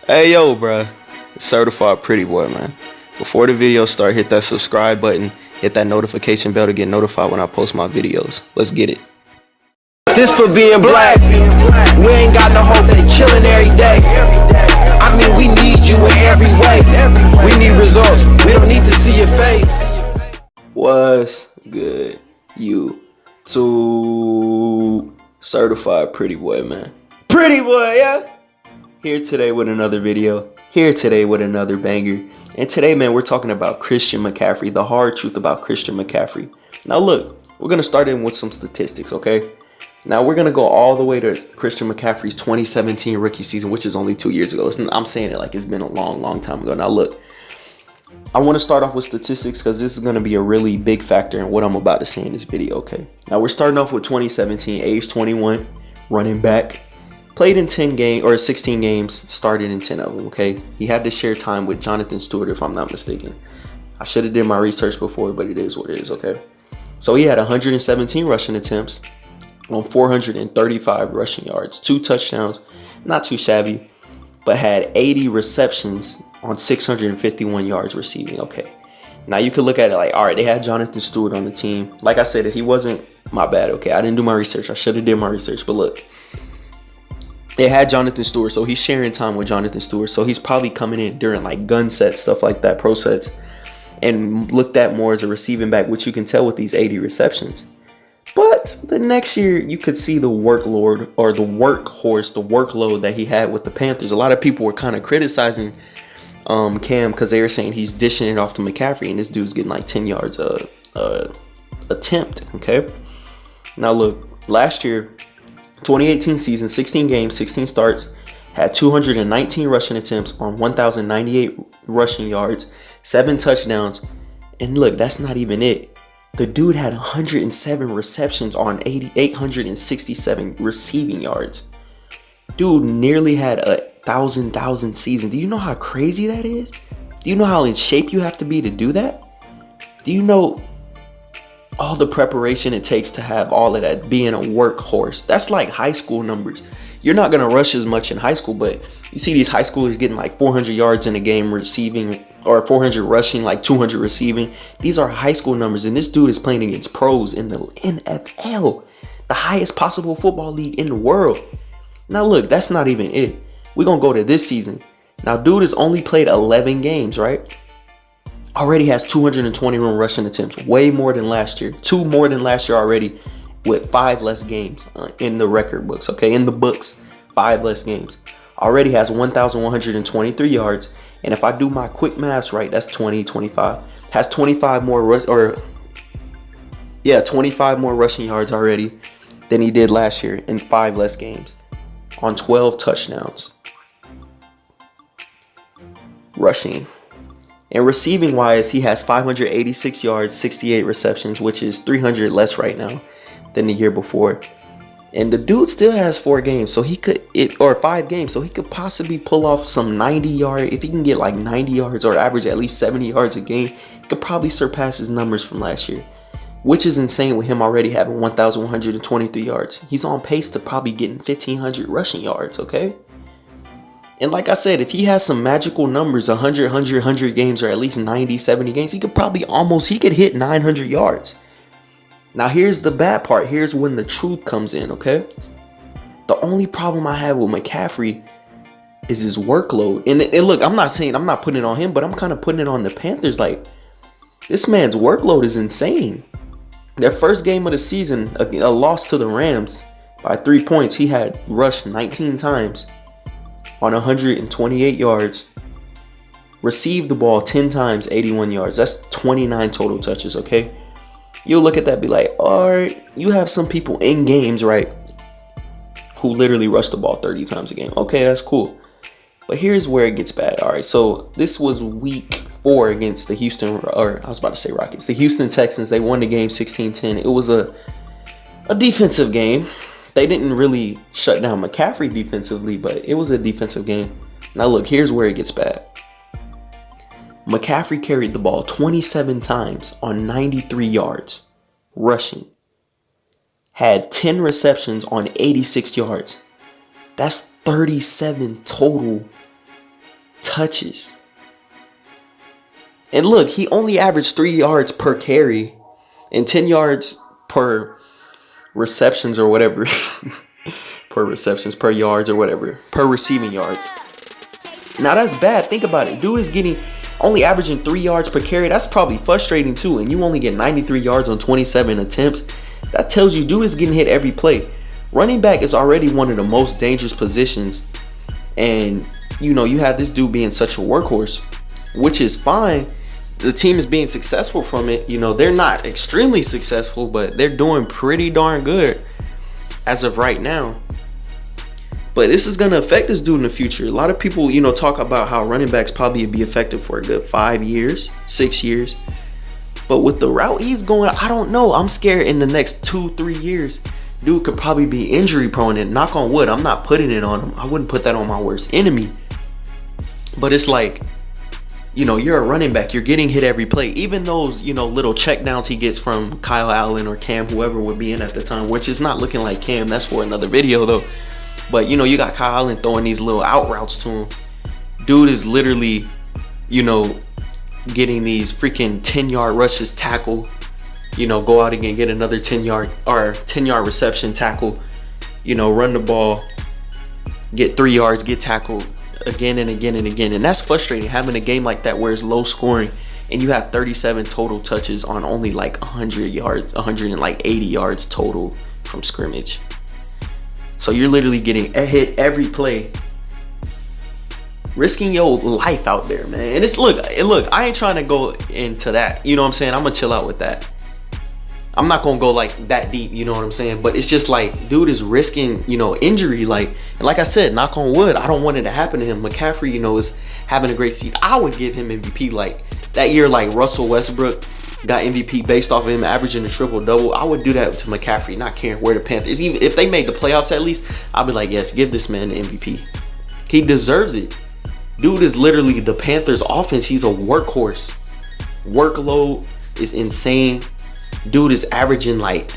Hey yo, bruh. Certified pretty boy, man. Before the video start, hit that subscribe button, hit that notification bell to get notified when I post my videos. Let's get it. This for being black. We ain't got no hope, they killing every day. I mean, we need you in every way. We need results. We don't need to see your face. What's good, you two certified pretty boy, man. Pretty boy, yeah. Here today with another video. Here today with another banger. And today, man, we're talking about Christian McCaffrey. The hard truth about Christian McCaffrey. Now, look, we're gonna start in with some statistics, okay? Now we're gonna go all the way to Christian McCaffrey's 2017 rookie season, which is only 2 years ago. I'm saying it like it's been a long time ago. Now, look. I want to start off with statistics because this is going to be a really big factor in what I'm about to say in this video, okay? Now, we're starting off with 2017, age 21, running back. Played in 16 games, started in 10 of them, okay? He had to share time with Jonathan Stewart, if I'm not mistaken. I should have did my research before, but it is what it is, okay? So he had 117 rushing attempts on 435 rushing yards, 2 touchdowns, not too shabby, but had 80 receptions on 651 yards receiving. Okay, now you could look at it like, all right, they had Jonathan Stewart on the team. Like I said, he wasn't my bad. Okay, I didn't do my research. I should have did my research. But look, they had Jonathan Stewart, so he's sharing time with Jonathan Stewart. So he's probably coming in during like gun sets, stuff like that, pro sets, and looked at more as a receiving back, which you can tell with these 80 receptions. But the next year, you could see the workload or the workhorse, the workload that he had with the Panthers. A lot of people were kind of criticizing Cam because they were saying he's dishing it off to McCaffrey, and this dude's getting like 10 yards a attempt. Okay. Now look, last year, 2018 season, 16 games, 16 starts, had 219 rushing attempts on 1,098 rushing yards, 7 touchdowns, and look, that's not even it. The dude had 107 receptions on 867 receiving yards. Dude nearly had a 1,000 season. Do you know how crazy that is? Do you know how in shape you have to be to do that? Do you know all the preparation it takes to have all of that, being a workhorse? That's like high school numbers. You're not going to rush as much in high school, but you see these high schoolers getting like 400 yards in a game receiving, or 400 rushing, like 200 receiving. These are high school numbers, and this dude is playing against pros in the NFL, the highest possible football league in the world. Now look, that's not even it. We're going to go to this season. Now, dude has only played 11 games, right? Already has 221 rushing attempts, way more than last year. 2 more than last year already, with 5 less games in the record books, okay? In the books, 5 less games. Already has 1,123 yards. And if I do my quick maths right, that's 25. Has 25 more 25 more rushing yards already than he did last year in 5 less games on 12 touchdowns. Rushing. And receiving wise, he has 586 yards, 68 receptions, which is 300 less right now than the year before. And the dude still has 4 games, so he could, or 5 games, so he could possibly pull off some 90 yard. If he can get like 90 yards or average at least 70 yards a game, he could probably surpass his numbers from last year, which is insane with him already having 1,123 yards. He's on pace to probably getting 1,500 rushing yards, okay? And like I said, if he has some magical numbers, 100 games, or at least 90, 70 games, he could hit 900 yards. Now, here's the bad part. Here's when the truth comes in, okay? The only problem I have with McCaffrey is his workload. And look, I'm not putting it on him, but I'm kind of putting it on the Panthers. Like, this man's workload is insane. Their first game of the season, a loss to the Rams by 3 points, he had rushed 19 times on 128 yards, received the ball 10 times, 81 yards. That's 29 total touches, okay? You'll look at that and be like, all right, you have some people in games, right, who literally rush the ball 30 times a game. Okay, that's cool. But here's where it gets bad. All right, so this was week 4 against the the Houston Texans. They won the game 16-10. It was a defensive game. They didn't really shut down McCaffrey defensively, but it was a defensive game. Now look, here's where it gets bad. McCaffrey carried the ball 27 times on 93 yards, rushing. Had 10 receptions on 86 yards. That's 37 total touches. And look, he only averaged 3 yards per carry and 10 yards per receptions or whatever. Per receptions, per yards or whatever. Per receiving yards. Now that's bad. Think about it. Dude is getting only averaging 3 yards per carry. That's probably frustrating too. And you only get 93 yards on 27 attempts. That tells you dude is getting hit every play. Running back is already one of the most dangerous positions. And, you know, you have this dude being such a workhorse, which is fine. The team is being successful from it. You know, they're not extremely successful, but they're doing pretty darn good as of right now. But this is going to affect this dude in the future. A lot of people, you know, talk about how running backs probably be effective for a good 5 years, 6 years. But with the route he's going, I don't know. I'm scared in the next 2-3 years, dude could probably be injury prone. And knock on wood, I'm not putting it on him. I wouldn't put that on my worst enemy. But it's like, you know, you're a running back. You're getting hit every play. Even those, you know, little check downs he gets from Kyle Allen or Cam, whoever would be in at the time, which is not looking like Cam. That's for another video, though. But, you know, you got Kyle Allen throwing these little out routes to him. Dude is literally, you know, getting these freaking 10-yard rushes, tackle, you know, go out again, get another 10-yard or 10-yard reception, tackle, you know, run the ball, get 3 yards, get tackled again and again and again. And that's frustrating, having a game like that where it's low scoring and you have 37 total touches on only like 100 yards, 180 yards total from scrimmage. So you're literally getting hit every play, risking your life out there, man. And it's look, I ain't trying to go into that. You know what I'm saying? I'm gonna chill out with that. I'm not gonna go like that deep, you know what I'm saying? But it's just like, dude is risking, you know, injury. And like I said, knock on wood, I don't want it to happen to him. McCaffrey, you know, is having a great season. I would give him MVP like that year, like Russell Westbrook got MVP based off of him averaging a triple-double. I would do that to McCaffrey, not caring where the Panthers. Even if they made the playoffs at least, I'd be like, yes, give this man the MVP. He deserves it. Dude is literally the Panthers offense. He's a workhorse. Workload is insane. Dude is averaging like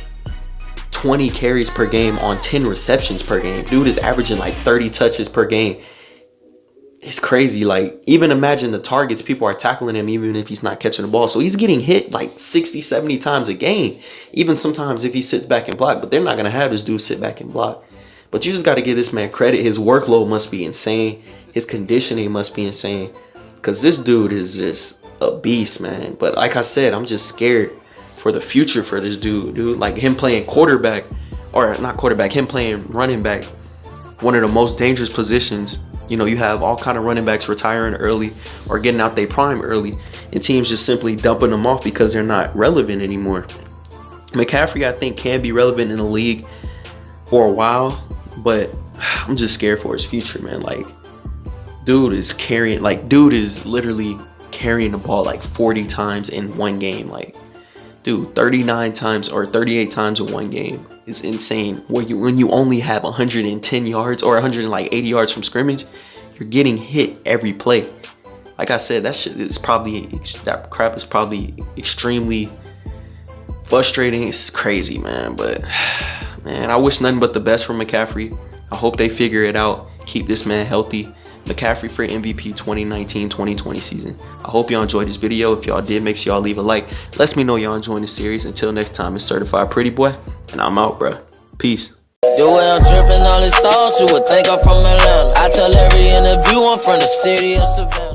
20 carries per game on 10 receptions per game. Dude is averaging like 30 touches per game. It's crazy. Like, even imagine the targets people are tackling him even if he's not catching the ball. So he's getting hit like 60, 70 times a game. Even sometimes if he sits back and block. But they're not going to have this dude sit back and block. But you just got to give this man credit. His workload must be insane. His conditioning must be insane. Because this dude is just a beast, man. But like I said, I'm just scared for the future for this dude. Like him playing quarterback. Or not quarterback. Him playing running back. One of the most dangerous positions. You know, you have all kind of running backs retiring early or getting out their prime early. And teams just simply dumping them off because they're not relevant anymore. McCaffrey, I think, can be relevant in the league for a while. But I'm just scared for his future, man. Like, dude is literally carrying the ball like 40 times in one game. Like, dude, 39 times or 38 times in one game is insane. When you only have 110 yards or 180 yards from scrimmage, you're getting hit every play. Like I said, that crap is probably extremely frustrating. It's crazy, man. But man, I wish nothing but the best for McCaffrey. I hope they figure it out. Keep this man healthy. McCaffrey for MVP 2019-2020 season. I hope y'all enjoyed this video. If y'all did, make sure y'all leave a like. Let me know y'all enjoying the series. Until next time, it's Certified Pretty Boy, and I'm out, bruh. Peace. The way I'm dripping on this sauce, you would think I'm from Atlanta. I tell every interview I'm from the city of Savannah.